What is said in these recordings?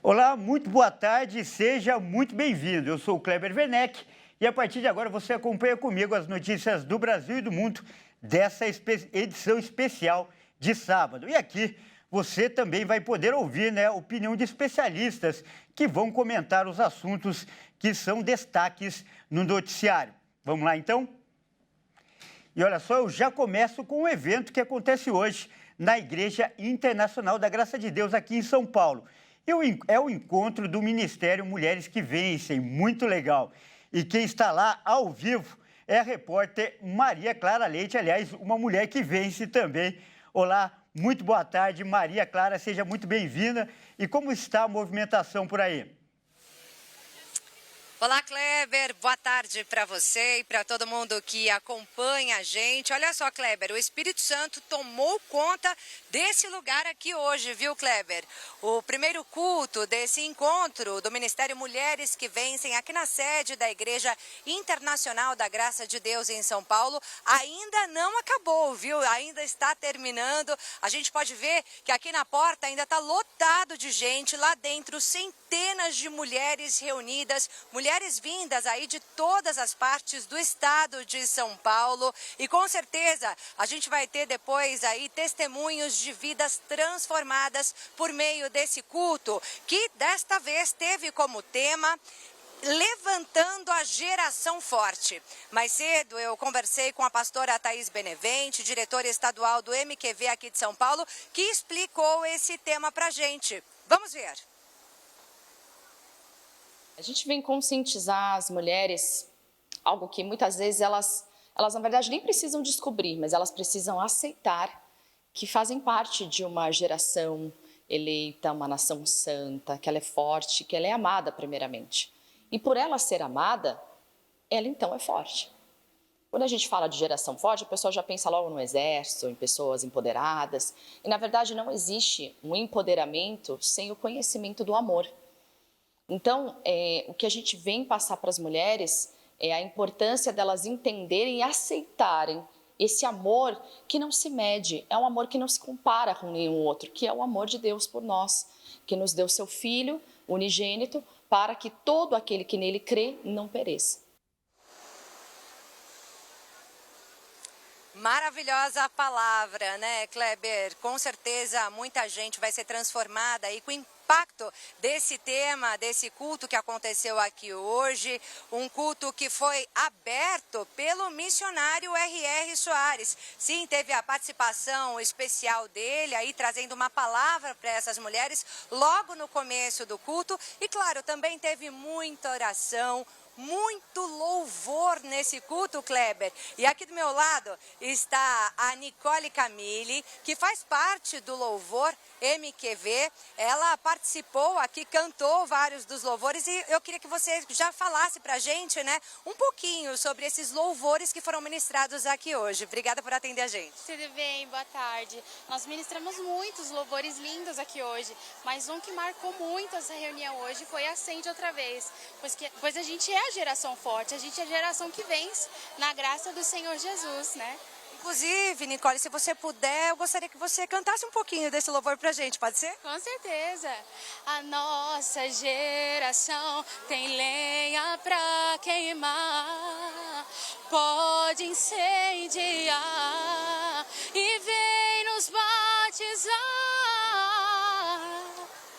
Olá, muito boa tarde, seja muito bem-vindo. Eu sou o Kleber Werneck e a partir de agora você acompanha comigo as notícias do Brasil e do mundo dessa edição especial de sábado. E aqui você também vai poder ouvir, a opinião de especialistas que vão comentar os assuntos que são destaques no noticiário. Vamos lá então? E olha só, eu já começo com um evento que acontece hoje na Igreja Internacional da Graça de Deus aqui em São Paulo. É o encontro do Ministério Mulheres que Vencem, muito legal. E quem está lá ao vivo é a repórter Maria Clara Leite, aliás, uma mulher que vence também. Olá, muito boa tarde, Maria Clara, seja muito bem-vinda. E como está a movimentação por aí? Olá, Kleber. Boa tarde para você e para todo mundo que acompanha a gente. Olha só, Kleber, o Espírito Santo tomou conta desse lugar aqui hoje, viu, Kleber? O primeiro culto desse encontro do Ministério Mulheres que Vencem aqui na sede da Igreja Internacional da Graça de Deus em São Paulo ainda não acabou, viu? Ainda está terminando. A gente pode ver que aqui na porta ainda está lotado de gente, lá dentro centenas de mulheres reunidas, mulheres vindas aí de todas as partes do estado de São Paulo e com certeza a gente vai ter depois aí testemunhos de vidas transformadas por meio desse culto, que desta vez teve como tema levantando a geração forte. Mais cedo eu conversei com a pastora Thaís Benevente, diretora estadual do MQV aqui de São Paulo, que explicou esse tema pra gente. Vamos ver. A gente vem conscientizar as mulheres, algo que muitas vezes elas na verdade nem precisam descobrir, mas elas precisam aceitar que fazem parte de uma geração eleita, uma nação santa, que ela é forte, que ela é amada primeiramente. E por ela ser amada, ela então é forte. Quando a gente fala de geração forte, o pessoal já pensa logo no exército, em pessoas empoderadas. E na verdade não existe um empoderamento sem o conhecimento do amor. Então, o que a gente vem passar para as mulheres é a importância delas entenderem e aceitarem esse amor que não se mede, é um amor que não se compara com nenhum outro, que é o amor de Deus por nós, que nos deu seu Filho unigênito para que todo aquele que nele crê não pereça. Maravilhosa a palavra, né, Kleber? Com certeza muita gente vai ser transformada aí com o impacto desse tema, desse culto que aconteceu aqui hoje, um culto que foi aberto pelo missionário R.R. Soares. Sim, teve a participação especial dele aí trazendo uma palavra para essas mulheres logo no começo do culto e, claro, também teve muita oração, muito louvor nesse culto, Kleber. E aqui do meu lado está a Nicole Camille, que faz parte do louvor MQV. Ela participou aqui, cantou vários dos louvores e eu queria que você já falasse pra gente, né, um pouquinho sobre esses louvores que foram ministrados aqui hoje. Obrigada por atender a gente. Tudo bem, boa tarde. Nós ministramos muitos louvores lindos aqui hoje, mas um que marcou muito essa reunião hoje foi Acende Outra Vez, pois a gente é a geração forte, a gente é a geração que vence na graça do Senhor Jesus, né? Inclusive, Nicole, se você puder, eu gostaria que você cantasse um pouquinho desse louvor pra gente, pode ser? Com certeza. A nossa geração tem lenha pra queimar, pode incendiar e vem nos batizar.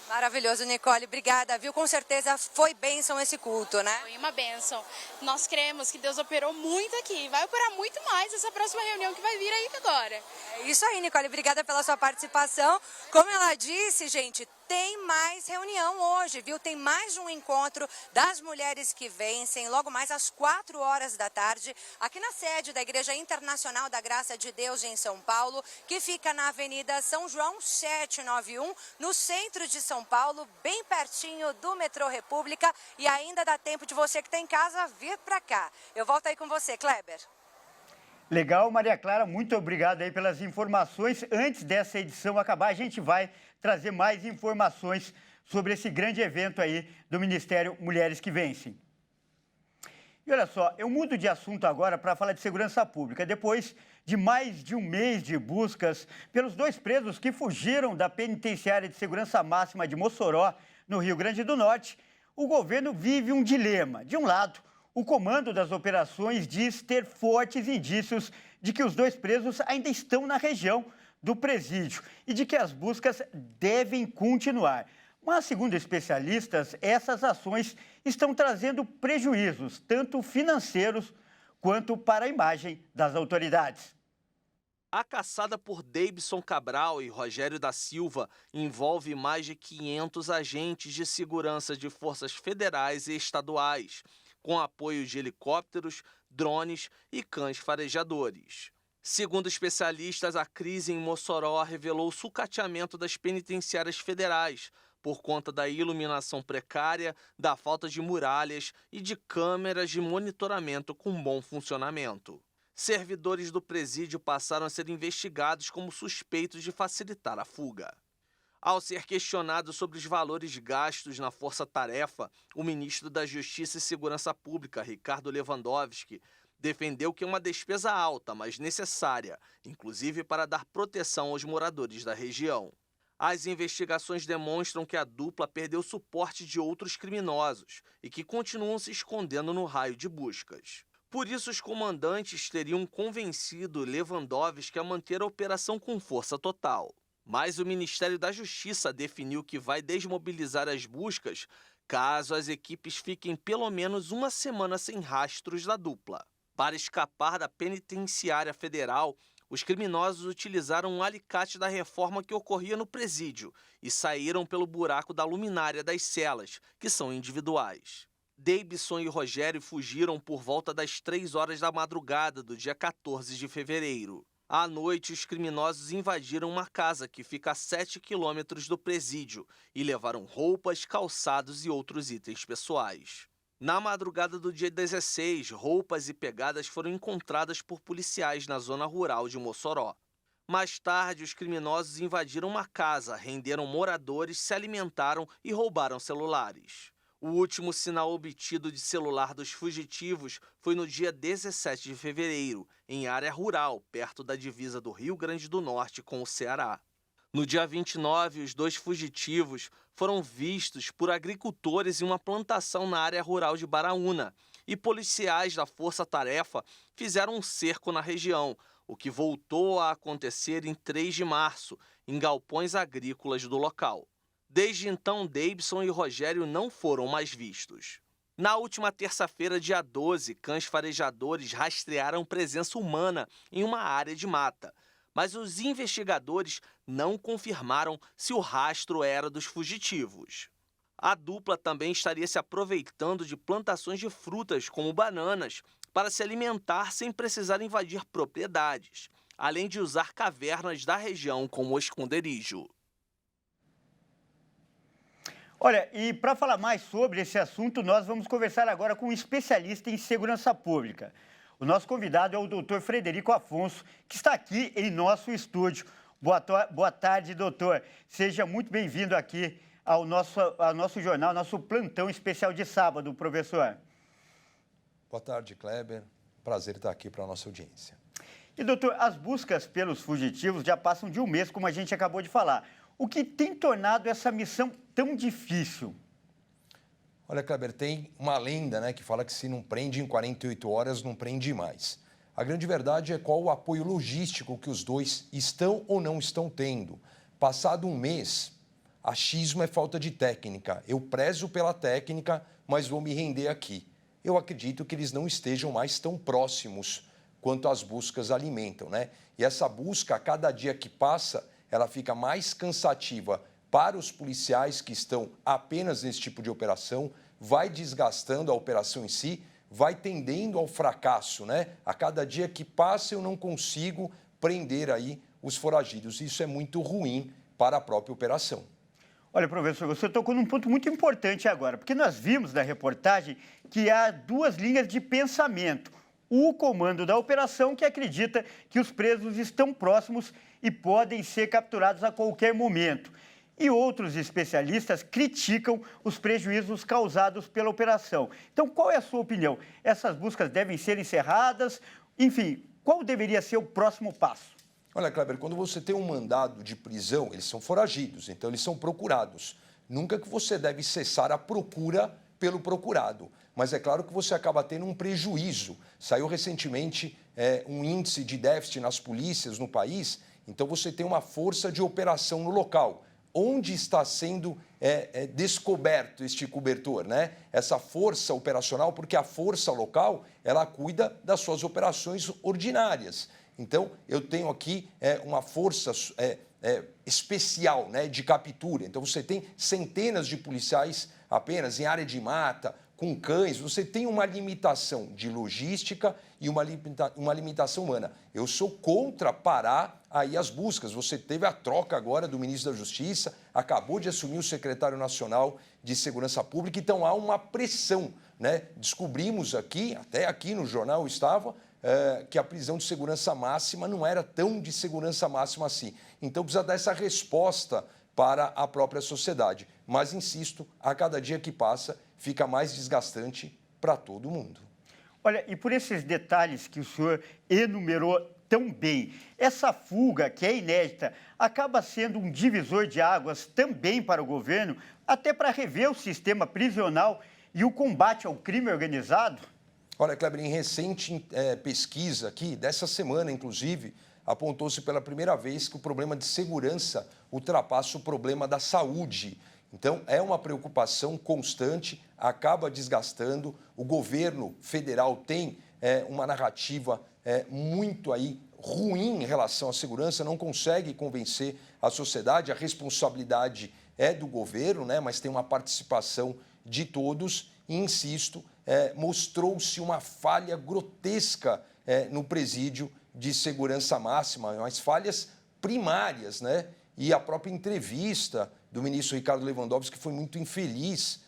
Maravilhoso, Nicole. Obrigada, viu? Com certeza foi bênção esse culto, né? Foi uma bênção. Nós cremos que Deus operou muito aqui. Vai operar muito mais essa próxima reunião que vai vir aí agora. É isso aí, Nicole. Obrigada pela sua participação. Como ela disse, gente, tem mais reunião hoje, viu? Tem mais um encontro das mulheres que vencem, logo mais às 4 horas da tarde, aqui na sede da Igreja Internacional da Graça de Deus em São Paulo, que fica na Avenida São João 791, no centro de São Paulo, bem pertinho do metrô República, e ainda dá tempo de você que está em casa vir para cá. Eu volto aí com você, Kleber. Legal, Maria Clara, muito obrigado aí pelas informações. Antes dessa edição acabar, a gente vai trazer mais informações sobre esse grande evento aí do Ministério Mulheres que Vencem. E olha só, eu mudo de assunto agora para falar de segurança pública. Depois de mais de um mês de buscas pelos 2 presos que fugiram da penitenciária de segurança máxima de Mossoró, no Rio Grande do Norte, o governo vive um dilema. De um lado, o comando das operações diz ter fortes indícios de que os 2 presos ainda estão na região do presídio e de que as buscas devem continuar. Mas, segundo especialistas, essas ações estão trazendo prejuízos, tanto financeiros quanto para a imagem das autoridades. A caçada por Deibson Cabral e Rogério da Silva envolve mais de 500 agentes de segurança de forças federais e estaduais, com apoio de helicópteros, drones e cães farejadores. Segundo especialistas, a crise em Mossoró revelou o sucateamento das penitenciárias federais, por conta da iluminação precária, da falta de muralhas e de câmeras de monitoramento com bom funcionamento. Servidores do presídio passaram a ser investigados como suspeitos de facilitar a fuga. Ao ser questionado sobre os valores gastos na força-tarefa, o ministro da Justiça e Segurança Pública, Ricardo Lewandowski, defendeu que é uma despesa alta, mas necessária, inclusive para dar proteção aos moradores da região. As investigações demonstram que a dupla perdeu suporte de outros criminosos e que continuam se escondendo no raio de buscas. Por isso, os comandantes teriam convencido Lewandowski a manter a operação com força total. Mas o Ministério da Justiça definiu que vai desmobilizar as buscas caso as equipes fiquem pelo menos uma semana sem rastros da dupla. Para escapar da penitenciária federal, os criminosos utilizaram um alicate da reforma que ocorria no presídio e saíram pelo buraco da luminária das celas, que são individuais. Deibson e Rogério fugiram por volta das 3 horas da madrugada do dia 14 de fevereiro. À noite, os criminosos invadiram uma casa que fica a 7 quilômetros do presídio e levaram roupas, calçados e outros itens pessoais. Na madrugada do dia 16, roupas e pegadas foram encontradas por policiais na zona rural de Mossoró. Mais tarde, os criminosos invadiram uma casa, renderam moradores, se alimentaram e roubaram celulares. O último sinal obtido de celular dos fugitivos foi no dia 17 de fevereiro, em área rural, perto da divisa do Rio Grande do Norte com o Ceará. No dia 29, os 2 fugitivos foram vistos por agricultores em uma plantação na área rural de Baraúna e policiais da Força Tarefa fizeram um cerco na região, o que voltou a acontecer em 3 de março, em galpões agrícolas do local. Desde então, Deibson e Rogério não foram mais vistos. Na última terça-feira, dia 12, cães farejadores rastrearam presença humana em uma área de mata. Mas os investigadores não confirmaram se o rastro era dos fugitivos. A dupla também estaria se aproveitando de plantações de frutas, como bananas, para se alimentar sem precisar invadir propriedades, além de usar cavernas da região como esconderijo. Olha, e para falar mais sobre esse assunto, nós vamos conversar agora com um especialista em segurança pública. O nosso convidado é o doutor Frederico Afonso, que está aqui em nosso estúdio. Boa tarde, doutor. Seja muito bem-vindo aqui ao nosso jornal, nosso plantão especial de sábado, professor. Boa tarde, Kleber. Prazer estar aqui para a nossa audiência. E, doutor, as buscas pelos fugitivos já passam de um mês, como a gente acabou de falar. O que tem tornado essa missão tão difícil? Olha, Kleber, tem uma lenda, né, que fala que se não prende em 48 horas, não prende mais. A grande verdade é qual o apoio logístico que os 2 estão ou não estão tendo. Passado um mês, achismo é falta de técnica. Eu prezo pela técnica, mas vou me render aqui. Eu acredito que eles não estejam mais tão próximos quanto as buscas alimentam, né? E essa busca, a cada dia que passa, ela fica mais cansativa para os policiais que estão apenas nesse tipo de operação, vai desgastando a operação em si, vai tendendo ao fracasso, né? A cada dia que passa eu não consigo prender aí os foragidos. Isso é muito ruim para a própria operação. Olha, professor, você tocou num ponto muito importante agora, porque nós vimos na reportagem que há 2 linhas de pensamento. O comando da operação, que acredita que os presos estão próximos e podem ser capturados a qualquer momento. E outros especialistas criticam os prejuízos causados pela operação. Então, qual é a sua opinião? Essas buscas devem ser encerradas? Enfim, qual deveria ser o próximo passo? Olha, Kleber, quando você tem um mandado de prisão, eles são foragidos, então eles são procurados. Nunca que você deve cessar a procura pelo procurado, mas é claro que você acaba tendo um prejuízo. Saiu recentemente um índice de déficit nas polícias no país, então você tem uma força de operação no local. Onde está sendo descoberto este cobertor, né? Essa força operacional, porque a força local, ela cuida das suas operações ordinárias. Então, eu tenho aqui uma força especial, né, de captura. Então, você tem centenas de policiais apenas em área de mata, com cães, você tem uma limitação de logística e uma limitação humana. Eu sou contra parar aí as buscas. Você teve a troca agora do ministro da Justiça, acabou de assumir o secretário nacional de Segurança Pública, então há uma pressão, né? Descobrimos aqui, até aqui no jornal estava, que a prisão de segurança máxima não era tão de segurança máxima assim. Então precisa dar essa resposta para a própria sociedade. Mas, insisto, a cada dia que passa, fica mais desgastante para todo mundo. Olha, e por esses detalhes que o senhor enumerou tão bem, essa fuga, que é inédita, acaba sendo um divisor de águas também para o governo, até para rever o sistema prisional e o combate ao crime organizado? Olha, Kleber, em recente pesquisa aqui, dessa semana, inclusive, apontou-se pela primeira vez que o problema de segurança ultrapassa o problema da saúde. Então, é uma preocupação constante, acaba desgastando. O governo federal tem uma narrativa muito aí ruim em relação à segurança, não consegue convencer a sociedade. A responsabilidade é do governo, né? Mas tem uma participação de todos. E, insisto, mostrou-se uma falha grotesca no presídio de segurança máxima, mas falhas primárias, né? E a própria entrevista do ministro Ricardo Lewandowski foi muito infeliz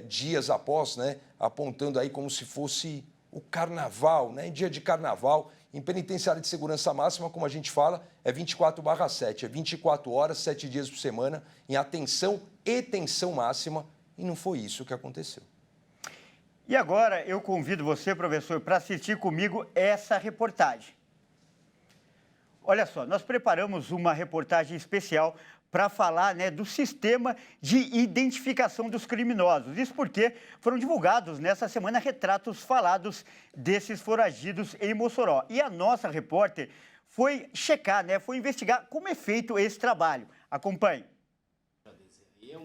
dias após, né? Apontando aí como se fosse o carnaval, né? Dia de carnaval. Em penitenciária de segurança máxima, como a gente fala, é 24/7, é 24 horas, 7 dias por semana, em atenção e tensão máxima, e não foi isso que aconteceu. E agora eu convido você, professor, para assistir comigo essa reportagem. Olha só, nós preparamos uma reportagem especial para falar, né, do sistema de identificação dos criminosos. Isso porque foram divulgados nessa semana retratos falados desses foragidos em Mossoró. E a nossa repórter foi checar, né, foi investigar como é feito esse trabalho. Acompanhe.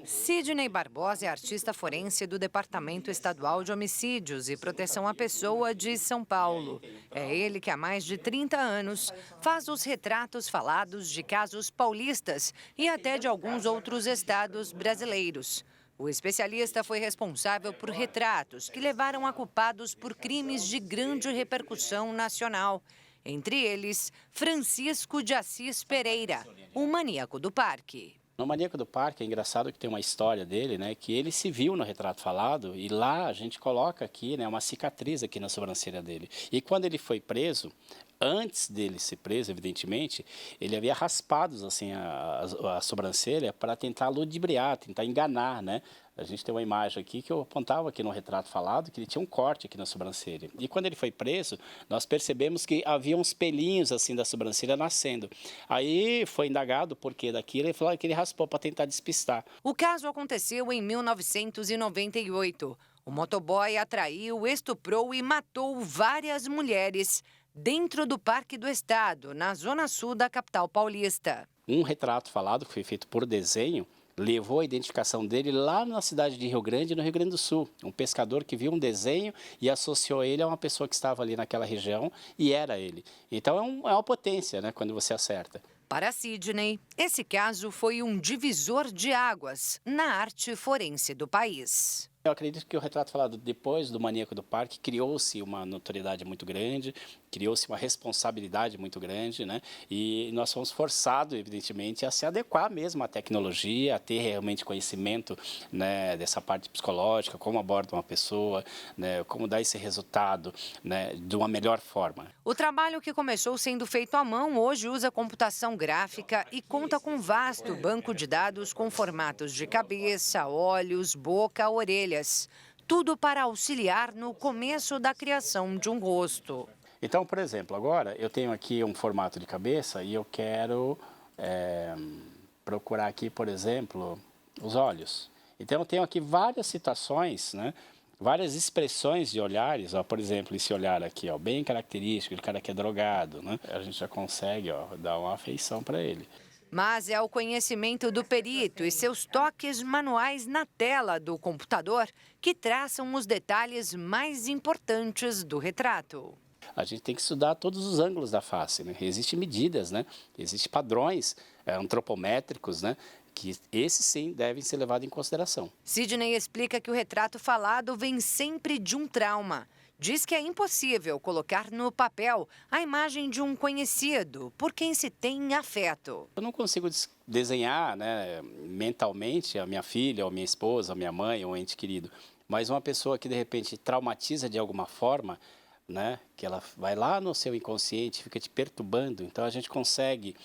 Sidney Barbosa é artista forense do Departamento Estadual de Homicídios e Proteção à Pessoa de São Paulo. É ele que há mais de 30 anos faz os retratos falados de casos paulistas e até de alguns outros estados brasileiros. O especialista foi responsável por retratos que levaram a culpados por crimes de grande repercussão nacional. Entre eles, Francisco de Assis Pereira, o maníaco do parque. No Maníaco do Parque, é engraçado que tem uma história dele, né, que ele se viu no retrato falado e lá a gente coloca aqui, né, uma cicatriz aqui na sobrancelha dele. E quando ele foi preso, antes dele ser preso, evidentemente, ele havia raspado assim, a sobrancelha para tentar ludibriar, tentar enganar, né? A gente tem uma imagem aqui que eu apontava aqui no retrato falado, que ele tinha um corte aqui na sobrancelha. E quando ele foi preso, nós percebemos que havia uns pelinhos assim da sobrancelha nascendo. Aí foi indagado por que daquilo, ele falou que ele raspou para tentar despistar. O caso aconteceu em 1998. O motoboy atraiu, estuprou e matou várias mulheres dentro do Parque do Estado, na zona sul da capital paulista. Um retrato falado que foi feito por desenho levou a identificação dele lá na cidade de Rio Grande, no Rio Grande do Sul. Um pescador que viu um desenho e associou ele a uma pessoa que estava ali naquela região e era ele. Então é uma potência, né, quando você acerta. Para Sidney, esse caso foi um divisor de águas na arte forense do país. Eu acredito que o retrato falado depois do Maníaco do Parque criou-se uma notoriedade muito grande, criou-se uma responsabilidade muito grande, né? E nós fomos forçados, evidentemente, a se adequar mesmo à tecnologia, a ter realmente conhecimento, né, dessa parte psicológica, como aborda uma pessoa, né, como dar esse resultado, né, de uma melhor forma. O trabalho que começou sendo feito à mão hoje usa computação gráfica e conta com um vasto banco de dados com formatos de cabeça, olhos, boca, orelha. Tudo para auxiliar no começo da criação de um rosto. Então, por exemplo, agora eu tenho aqui um formato de cabeça e eu quero procurar aqui, por exemplo, os olhos. Então, eu tenho aqui várias situações, né? Várias expressões de olhares, ó, por exemplo, esse olhar aqui, ó, bem característico, o cara que é drogado, né? A gente já consegue, ó, dar uma afeição para ele. Mas é o conhecimento do perito e seus toques manuais na tela do computador que traçam os detalhes mais importantes do retrato. A gente tem que estudar todos os ângulos da face, né? Existem medidas, né? Existem padrões antropométricos, né? Que esses sim devem ser levados em consideração. Sidney explica que o retrato falado vem sempre de um trauma. Diz que é impossível colocar no papel a imagem de um conhecido por quem se tem afeto. Eu não consigo desenhar, né, mentalmente a minha filha, ou minha esposa, ou minha mãe, ou um ente querido, mas uma pessoa que de repente traumatiza de alguma forma, né, que ela vai lá no seu inconsciente, fica te perturbando, então a gente consegue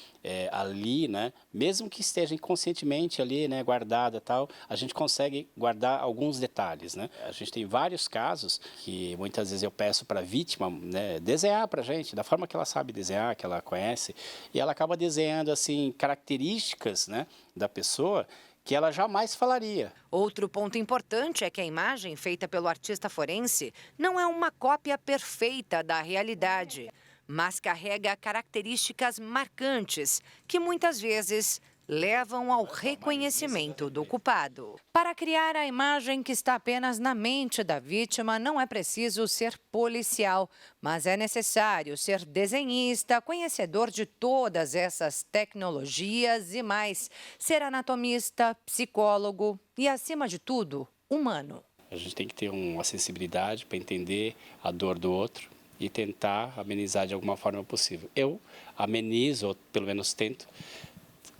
ali, né, mesmo que esteja inconscientemente ali, né, guardada tal, a gente consegue guardar alguns detalhes, né. A gente tem vários casos que muitas vezes eu peço para a vítima, né, desenhar para a gente, da forma que ela sabe desenhar, que ela conhece, e ela acaba desenhando assim características, né, da pessoa que ela jamais falaria. Outro ponto importante é que a imagem feita pelo artista forense não é uma cópia perfeita da realidade, mas carrega características marcantes que muitas vezes levam ao reconhecimento do culpado. Para criar a imagem que está apenas na mente da vítima, não é preciso ser policial, mas é necessário ser desenhista, conhecedor de todas essas tecnologias e mais, ser anatomista, psicólogo e, acima de tudo, humano. A gente tem que ter uma sensibilidade para entender a dor do outro e tentar amenizar de alguma forma possível. Eu amenizo, ou pelo menos tento,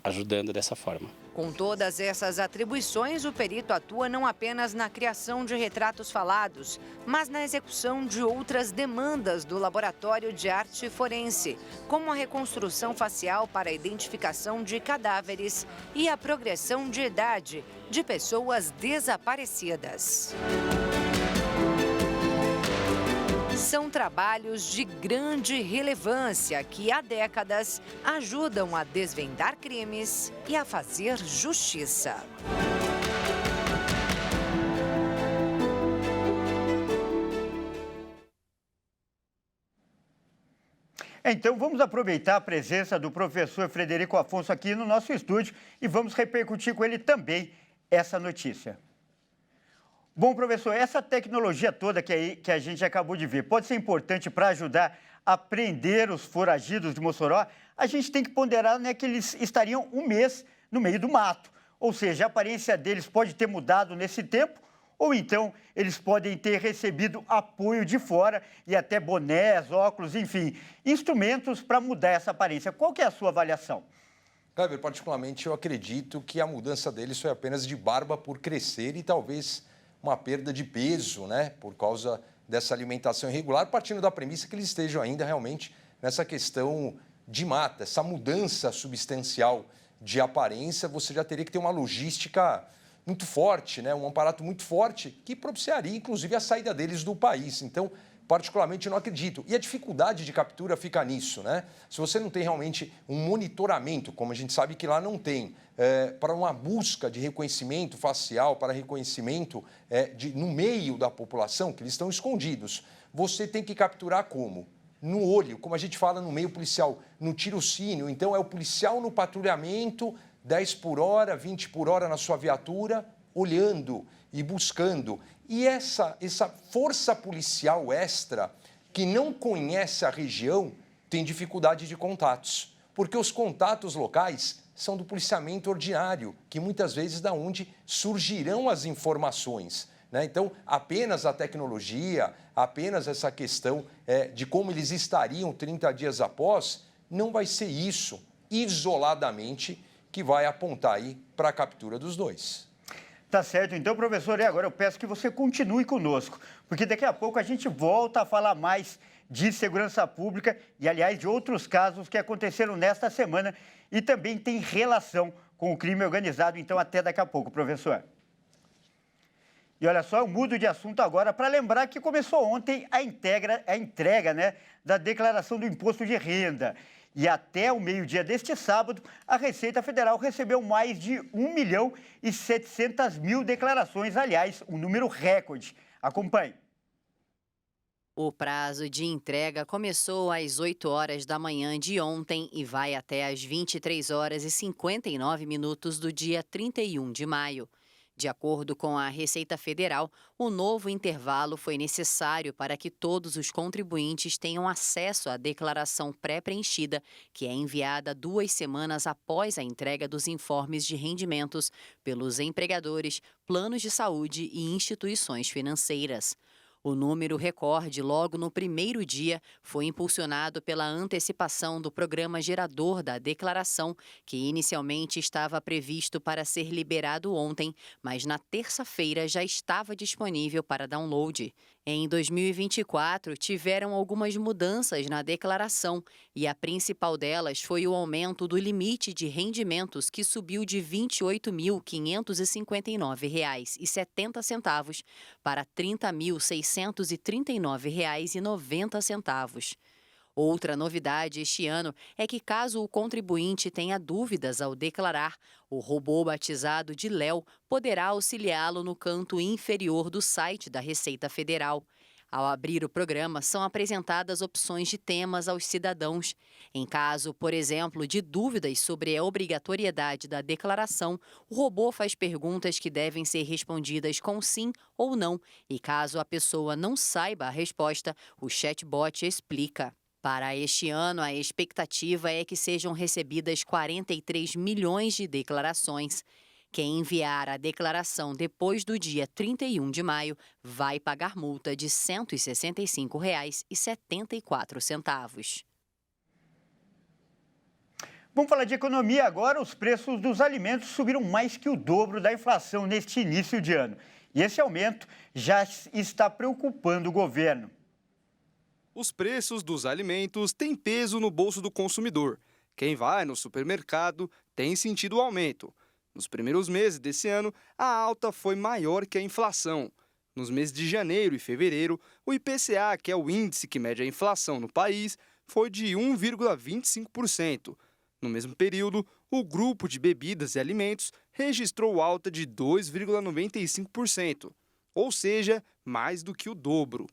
ajudando dessa forma. Com todas essas atribuições, o perito atua não apenas na criação de retratos falados, mas na execução de outras demandas do Laboratório de Arte Forense, como a reconstrução facial para a identificação de cadáveres e a progressão de idade de pessoas desaparecidas. São trabalhos de grande relevância que, há décadas, ajudam a desvendar crimes e a fazer justiça. Então, vamos aproveitar a presença do professor Frederico Afonso aqui no nosso estúdio e vamos repercutir com ele também essa notícia. Bom, professor, essa tecnologia toda que a gente acabou de ver pode ser importante para ajudar a prender os foragidos de Mossoró? A gente tem que ponderar, né, que eles estariam um mês no meio do mato. Ou seja, a aparência deles pode ter mudado nesse tempo, ou então eles podem ter recebido apoio de fora e até bonés, óculos, enfim, instrumentos para mudar essa aparência. Qual que é a sua avaliação? Kleber, particularmente eu acredito que a mudança deles foi apenas de barba por crescer e talvez uma perda de peso, né, por causa dessa alimentação irregular, partindo da premissa que eles estejam ainda realmente nessa questão de mata. Essa mudança substancial de aparência, você já teria que ter uma logística muito forte, né, um aparato muito forte que propiciaria, inclusive, a saída deles do país. Então, particularmente, eu não acredito. E a dificuldade de captura fica nisso, né? Se você não tem realmente um monitoramento, como a gente sabe que lá não tem, para uma busca de reconhecimento facial, para reconhecimento no meio da população, que eles estão escondidos, você tem que capturar como? No olho, como a gente fala no meio policial, no tirocínio. Então, é o policial no patrulhamento, 10 por hora, 20 por hora na sua viatura, olhando e buscando. E essa força policial extra, que não conhece a região, tem dificuldade de contatos. Porque os contatos locais são do policiamento ordinário, que muitas vezes da onde surgirão as informações, né? Então, apenas a tecnologia, apenas essa questão de como eles estariam 30 dias após, não vai ser isso, isoladamente, que vai apontar aí para a captura dos dois. Tá certo. Então, professor, e agora eu peço que você continue conosco, porque daqui a pouco a gente volta a falar mais de segurança pública e, aliás, de outros casos que aconteceram nesta semana e também tem relação com o crime organizado. Então, até daqui a pouco, professor. E olha só, eu mudo de assunto agora para lembrar que começou ontem a entrega, né, da declaração do imposto de renda. E até o meio-dia deste sábado, a Receita Federal recebeu mais de 1.700.000 declarações, aliás, um número recorde. Acompanhe. O prazo de entrega começou às 8 horas da manhã de ontem e vai até às 23 horas e 59 minutos do dia 31 de maio. De acordo com a Receita Federal, o novo intervalo foi necessário para que todos os contribuintes tenham acesso à declaração pré-preenchida, que é enviada 2 semanas após a entrega dos informes de rendimentos pelos empregadores, planos de saúde e instituições financeiras. O número recorde logo no primeiro dia foi impulsionado pela antecipação do programa gerador da declaração, que inicialmente estava previsto para ser liberado ontem, mas na terça-feira já estava disponível para download. Em 2024, tiveram algumas mudanças na declaração e a principal delas foi o aumento do limite de rendimentos, que subiu de R$ 28.559,70 para R$ 30.639,90. Outra novidade este ano é que, caso o contribuinte tenha dúvidas ao declarar, o robô batizado de Léo poderá auxiliá-lo no canto inferior do site da Receita Federal. Ao abrir o programa, são apresentadas opções de temas aos cidadãos. Em caso, por exemplo, de dúvidas sobre a obrigatoriedade da declaração, o robô faz perguntas que devem ser respondidas com sim ou não, e caso a pessoa não saiba a resposta, o chatbot explica. Para este ano, a expectativa é que sejam recebidas 43 milhões de declarações. Quem enviar a declaração depois do dia 31 de maio vai pagar multa de R$ 165,74. Vamos falar de economia agora. Os preços dos alimentos subiram mais que o dobro da inflação neste início de ano. E esse aumento já está preocupando o governo. Os preços dos alimentos têm peso no bolso do consumidor. Quem vai no supermercado tem sentido o aumento. Nos primeiros meses desse ano, a alta foi maior que a inflação. Nos meses de janeiro e fevereiro, o IPCA, que é o índice que mede a inflação no país, foi de 1,25%. No mesmo período, o grupo de bebidas e alimentos registrou alta de 2,95%, ou seja, mais do que o dobro.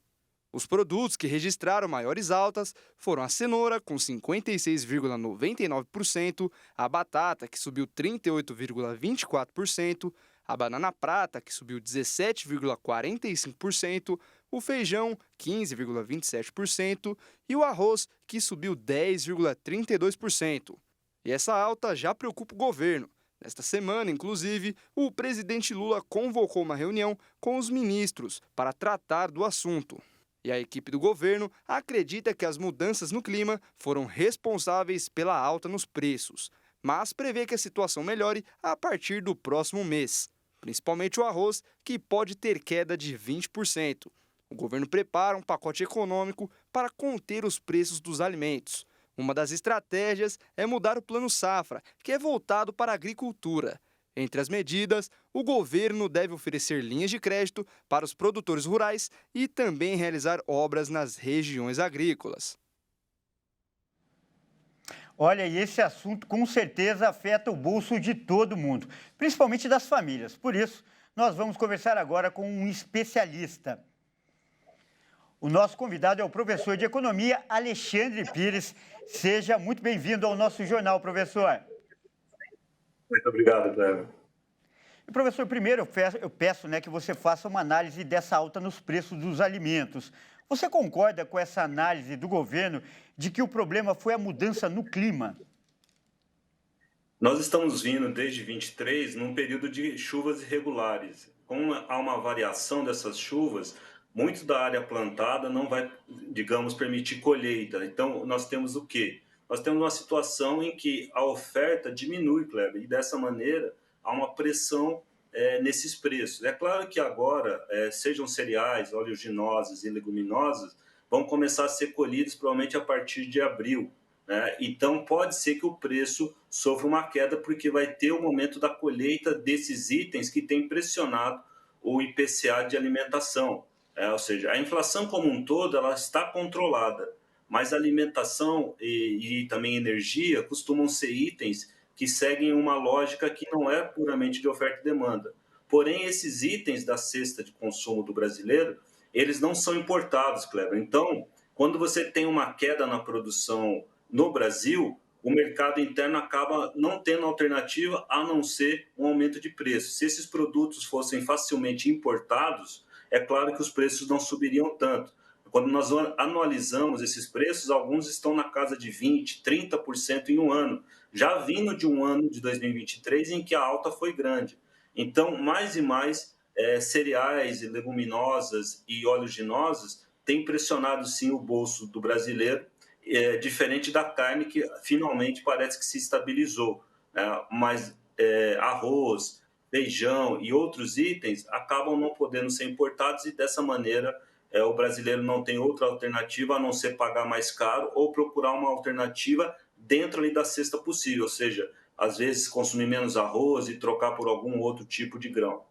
Os produtos que registraram maiores altas foram a cenoura, com 56,99%, a batata, que subiu 38,24%, a banana prata, que subiu 17,45%, o feijão, 15,27% e o arroz, que subiu 10,32%. E essa alta já preocupa o governo. Nesta semana, inclusive, o presidente Lula convocou uma reunião com os ministros para tratar do assunto. E a equipe do governo acredita que as mudanças no clima foram responsáveis pela alta nos preços, mas prevê que a situação melhore a partir do próximo mês, principalmente o arroz, que pode ter queda de 20%. O governo prepara um pacote econômico para conter os preços dos alimentos. Uma das estratégias é mudar o Plano Safra, que é voltado para a agricultura. Entre as medidas, o governo deve oferecer linhas de crédito para os produtores rurais e também realizar obras nas regiões agrícolas. Olha, e esse assunto com certeza afeta o bolso de todo mundo, principalmente das famílias. Por isso, nós vamos conversar agora com um especialista. O nosso convidado é o professor de Economia, Alexandre Pires. Seja muito bem-vindo ao nosso jornal, professor. Muito obrigado, Cleber. Professor, primeiro eu peço que você faça uma análise dessa alta nos preços dos alimentos. Você concorda com essa análise do governo de que o problema foi a mudança no clima? Nós estamos vindo desde 23 num período de chuvas irregulares. Como há uma variação dessas chuvas, muito da área plantada não vai, digamos, permitir colheita. Então, nós temos o quê? Nós temos uma situação em que a oferta diminui, Kleber, e dessa maneira há uma pressão nesses preços. É claro que agora, sejam cereais, oleaginosas e leguminosas, vão começar a ser colhidos provavelmente a partir de abril, né? Então, pode ser que o preço sofra uma queda, porque vai ter o momento da colheita desses itens que tem pressionado o IPCA de alimentação. Ou seja, a inflação como um todo ela está controlada, mas alimentação e também energia costumam ser itens que seguem uma lógica que não é puramente de oferta e demanda. Porém, esses itens da cesta de consumo do brasileiro, eles não são importados, Kleber. Então, quando você tem uma queda na produção no Brasil, o mercado interno acaba não tendo alternativa a não ser um aumento de preço. Se esses produtos fossem facilmente importados, é claro que os preços não subiriam tanto. Quando nós anualizamos esses preços, alguns estão na casa de 20%, 30% em um ano, já vindo de um ano de 2023 em que a alta foi grande. Então, mais e mais cereais, leguminosas e oleaginosas têm pressionado, sim, o bolso do brasileiro, diferente da carne, que finalmente parece que se estabilizou. Mas arroz, feijão e outros itens acabam não podendo ser importados e, dessa maneira, o brasileiro não tem outra alternativa a não ser pagar mais caro ou procurar uma alternativa dentro ali da cesta possível, ou seja, às vezes consumir menos arroz e trocar por algum outro tipo de grão.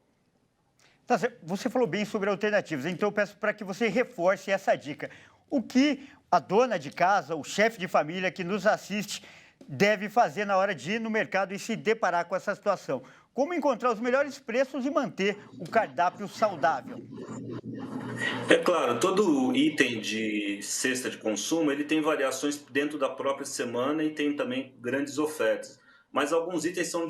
Tá certo. Você falou bem sobre alternativas, então eu peço para que você reforce essa dica. O que a dona de casa, o chefe de família que nos assiste, deve fazer na hora de ir no mercado e se deparar com essa situação? Como encontrar os melhores preços e manter o cardápio saudável? É claro, todo item de cesta de consumo, ele tem variações dentro da própria semana e tem também grandes ofertas. Mas alguns itens são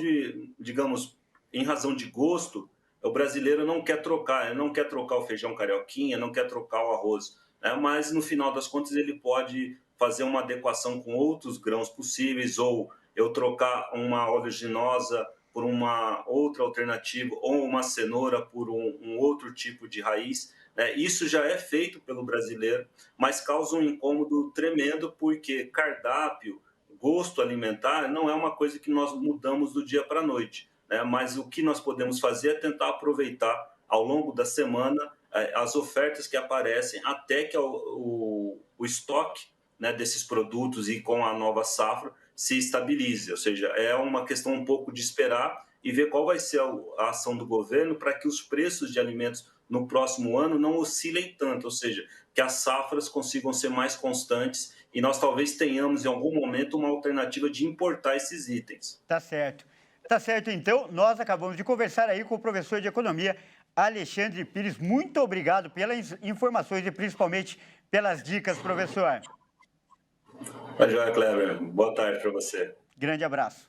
digamos, em razão de gosto, o brasileiro não quer trocar, ele não quer trocar o feijão carioquinha, não quer trocar o arroz, né? Mas no final das contas ele pode fazer uma adequação com outros grãos possíveis, ou eu trocar uma oleaginosa por uma outra alternativa, ou uma cenoura por um outro tipo de raiz. Isso já é feito pelo brasileiro, mas causa um incômodo tremendo, porque cardápio, gosto alimentar, não é uma coisa que nós mudamos do dia para a noite, né? Mas o que nós podemos fazer é tentar aproveitar ao longo da semana as ofertas que aparecem até que o estoque, né, desses produtos e com a nova safra se estabilize. Ou seja, é uma questão um pouco de esperar e ver qual vai ser a ação do governo para que os preços de alimentos no próximo ano não oscilem tanto, ou seja, que as safras consigam ser mais constantes e nós talvez tenhamos em algum momento uma alternativa de importar esses itens. Tá certo. Tá certo, então, nós acabamos de conversar aí com o professor de Economia, Alexandre Pires. Muito obrigado pelas informações e principalmente pelas dicas, professor. Tá joia, Kleber. Boa tarde para você. Grande abraço.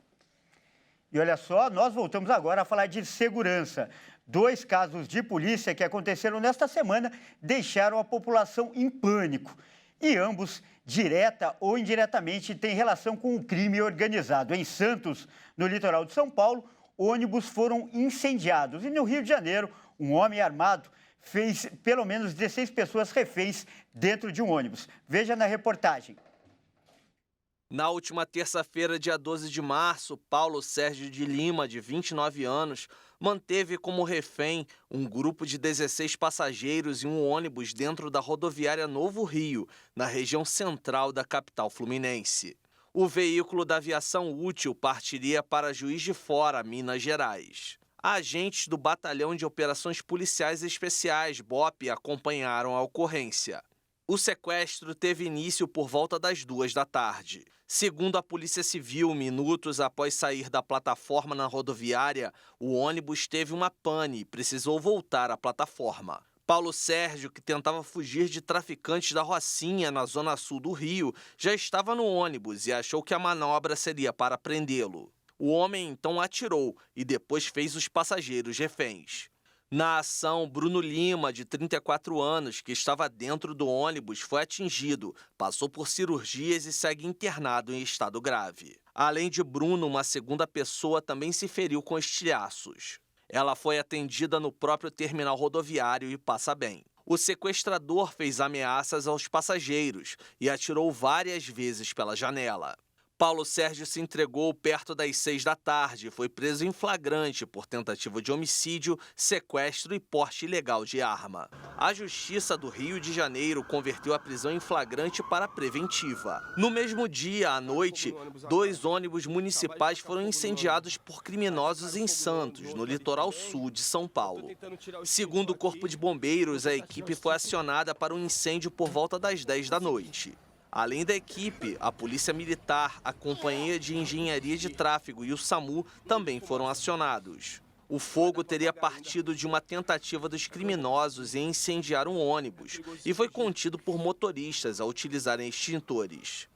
E olha só, nós voltamos agora a falar de segurança. 2 casos de polícia que aconteceram nesta semana deixaram a população em pânico. E ambos, direta ou indiretamente, têm relação com o crime organizado. Em Santos, no litoral de São Paulo, ônibus foram incendiados. E no Rio de Janeiro, um homem armado fez pelo menos 16 pessoas reféns dentro de um ônibus. Veja na reportagem. Na última terça-feira, dia 12 de março, Paulo Sérgio de Lima, de 29 anos, manteve como refém um grupo de 16 passageiros em um ônibus dentro da rodoviária Novo Rio, na região central da capital fluminense. O veículo da aviação útil partiria para Juiz de Fora, Minas Gerais. Agentes do Batalhão de Operações Policiais Especiais, BOP, acompanharam a ocorrência. O sequestro teve início por volta das 2 da tarde. Segundo a Polícia Civil, minutos após sair da plataforma na rodoviária, o ônibus teve uma pane e precisou voltar à plataforma. Paulo Sérgio, que tentava fugir de traficantes da Rocinha, na zona sul do Rio, já estava no ônibus e achou que a manobra seria para prendê-lo. O homem então atirou e depois fez os passageiros reféns. Na ação, Bruno Lima, de 34 anos, que estava dentro do ônibus, foi atingido, passou por cirurgias e segue internado em estado grave. Além de Bruno, uma segunda pessoa também se feriu com estilhaços. Ela foi atendida no próprio terminal rodoviário e passa bem. O sequestrador fez ameaças aos passageiros e atirou várias vezes pela janela. Paulo Sérgio se entregou perto das 6 da tarde e foi preso em flagrante por tentativa de homicídio, sequestro e porte ilegal de arma. A Justiça do Rio de Janeiro converteu a prisão em flagrante para preventiva. No mesmo dia, à noite, 2 ônibus municipais foram incendiados por criminosos em Santos, no litoral sul de São Paulo. Segundo o Corpo de Bombeiros, a equipe foi acionada para um incêndio por volta das 10 da noite. Além da equipe, a Polícia Militar, a Companhia de Engenharia de Tráfego e o SAMU também foram acionados. O fogo teria partido de uma tentativa dos criminosos em incendiar um ônibus e foi contido por motoristas a utilizarem extintores.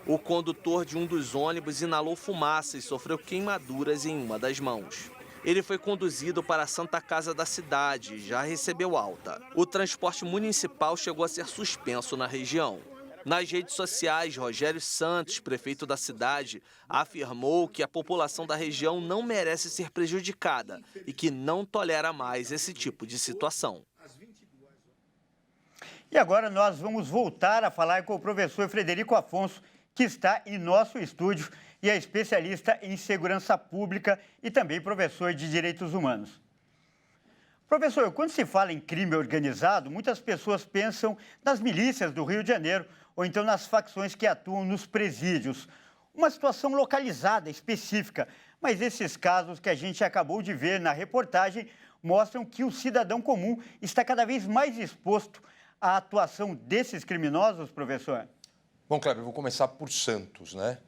O condutor de um dos ônibus inalou fumaça e sofreu queimaduras em uma das mãos. Ele foi conduzido para a Santa Casa da cidade e já recebeu alta. O transporte municipal chegou a ser suspenso na região. Nas redes sociais, Rogério Santos, prefeito da cidade, afirmou que a população da região não merece ser prejudicada e que não tolera mais esse tipo de situação. E agora nós vamos voltar a falar com o professor Frederico Afonso, que está em nosso estúdio e é especialista em segurança pública e também professor de direitos humanos. Professor, quando se fala em crime organizado, muitas pessoas pensam nas milícias do Rio de Janeiro ou então nas facções que atuam nos presídios. Uma situação localizada, específica, mas esses casos que a gente acabou de ver na reportagem mostram que o cidadão comum está cada vez mais exposto à atuação desses criminosos, professor? Bom, Kleber, eu vou começar por Santos, né?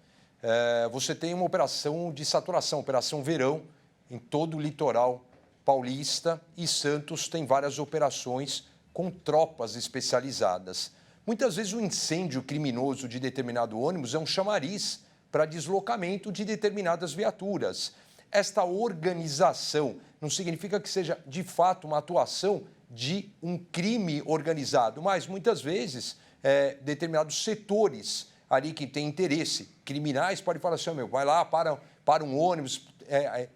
Você tem uma operação de saturação, Operação Verão, em todo o litoral paulista, e Santos tem várias operações com tropas especializadas. Muitas vezes o incêndio criminoso de determinado ônibus é um chamariz para deslocamento de determinadas viaturas. Esta organização não significa que seja, de fato, uma atuação de um crime organizado, mas muitas vezes determinados setores ali que têm interesse criminais podem falar assim, vai lá, para um ônibus,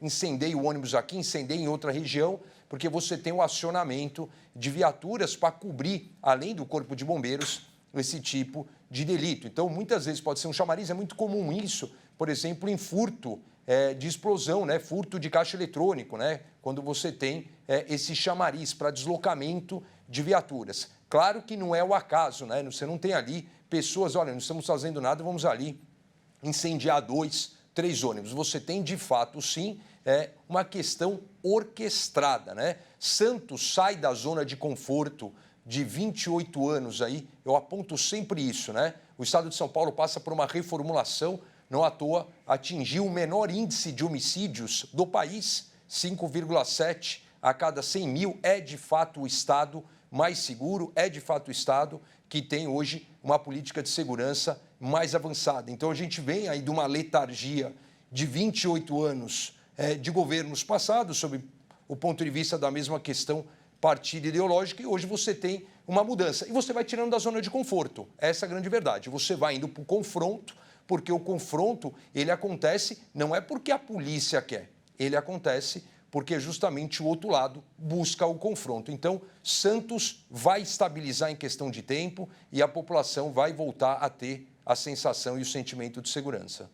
incendeia o ônibus aqui, incendeia em outra região, porque você tem o acionamento de viaturas para cobrir, além do Corpo de Bombeiros, esse tipo de delito. Então, muitas vezes pode ser um chamariz, é muito comum isso, por exemplo, em furto de explosão, né? Furto de caixa eletrônico, né? Quando você tem esse chamariz para deslocamento de viaturas. Claro que não é o acaso, né? Você não tem ali pessoas, olha, não estamos fazendo nada, vamos ali incendiar 2, 3 ônibus. Você tem, de fato, sim, uma questão orquestrada, né? Santos sai da zona de conforto de 28 anos aí, eu aponto sempre isso, né? O estado de São Paulo passa por uma reformulação, não à toa atingiu o menor índice de homicídios do país, 5,7 a cada 100 mil, é de fato o estado mais seguro, é de fato o estado que tem hoje uma política de segurança mais avançada. Então a gente vem aí de uma letargia de 28 anos de governos passados, sob o ponto de vista da mesma questão partida ideológica, e hoje você tem uma mudança. E você vai tirando da zona de conforto. Essa é a grande verdade. Você vai indo para o confronto, porque o confronto, ele acontece, não é porque a polícia quer, ele acontece porque justamente o outro lado busca o confronto. Então, Santos vai estabilizar em questão de tempo e a população vai voltar a ter a sensação e o sentimento de segurança.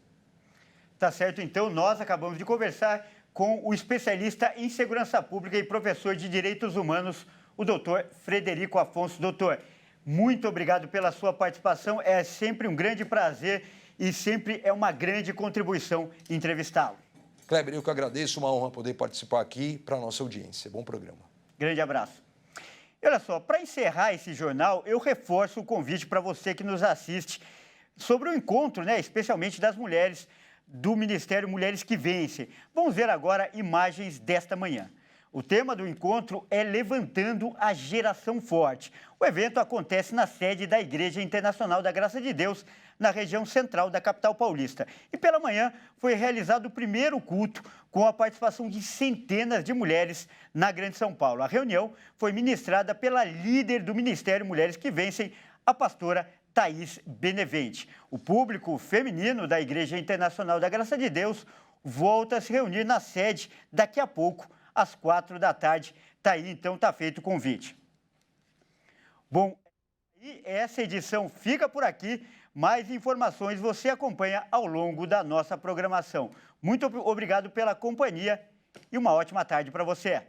Tá certo, então nós acabamos de conversar com o especialista em segurança pública e professor de direitos humanos, o doutor Frederico Afonso. Doutor, muito obrigado pela sua participação, é sempre um grande prazer e sempre é uma grande contribuição entrevistá-lo. Kleber, eu que agradeço, uma honra poder participar aqui para a nossa audiência. Bom programa. Grande abraço. E olha só, para encerrar esse jornal, eu reforço o convite para você que nos assiste sobre o encontro, né, especialmente das mulheres do Ministério Mulheres que Vencem. Vamos ver agora imagens desta manhã. O tema do encontro é Levantando a Geração Forte. O evento acontece na sede da Igreja Internacional da Graça de Deus, na região central da capital paulista. E pela manhã foi realizado o primeiro culto com a participação de centenas de mulheres na Grande São Paulo. A reunião foi ministrada pela líder do Ministério Mulheres que Vencem, a pastora Thaís Benevente. O público feminino da Igreja Internacional da Graça de Deus volta a se reunir na sede daqui a pouco, às 4 da tarde. Tá aí, então, tá feito o convite. Bom, e essa edição fica por aqui. Mais informações você acompanha ao longo da nossa programação. Muito obrigado pela companhia e uma ótima tarde para você.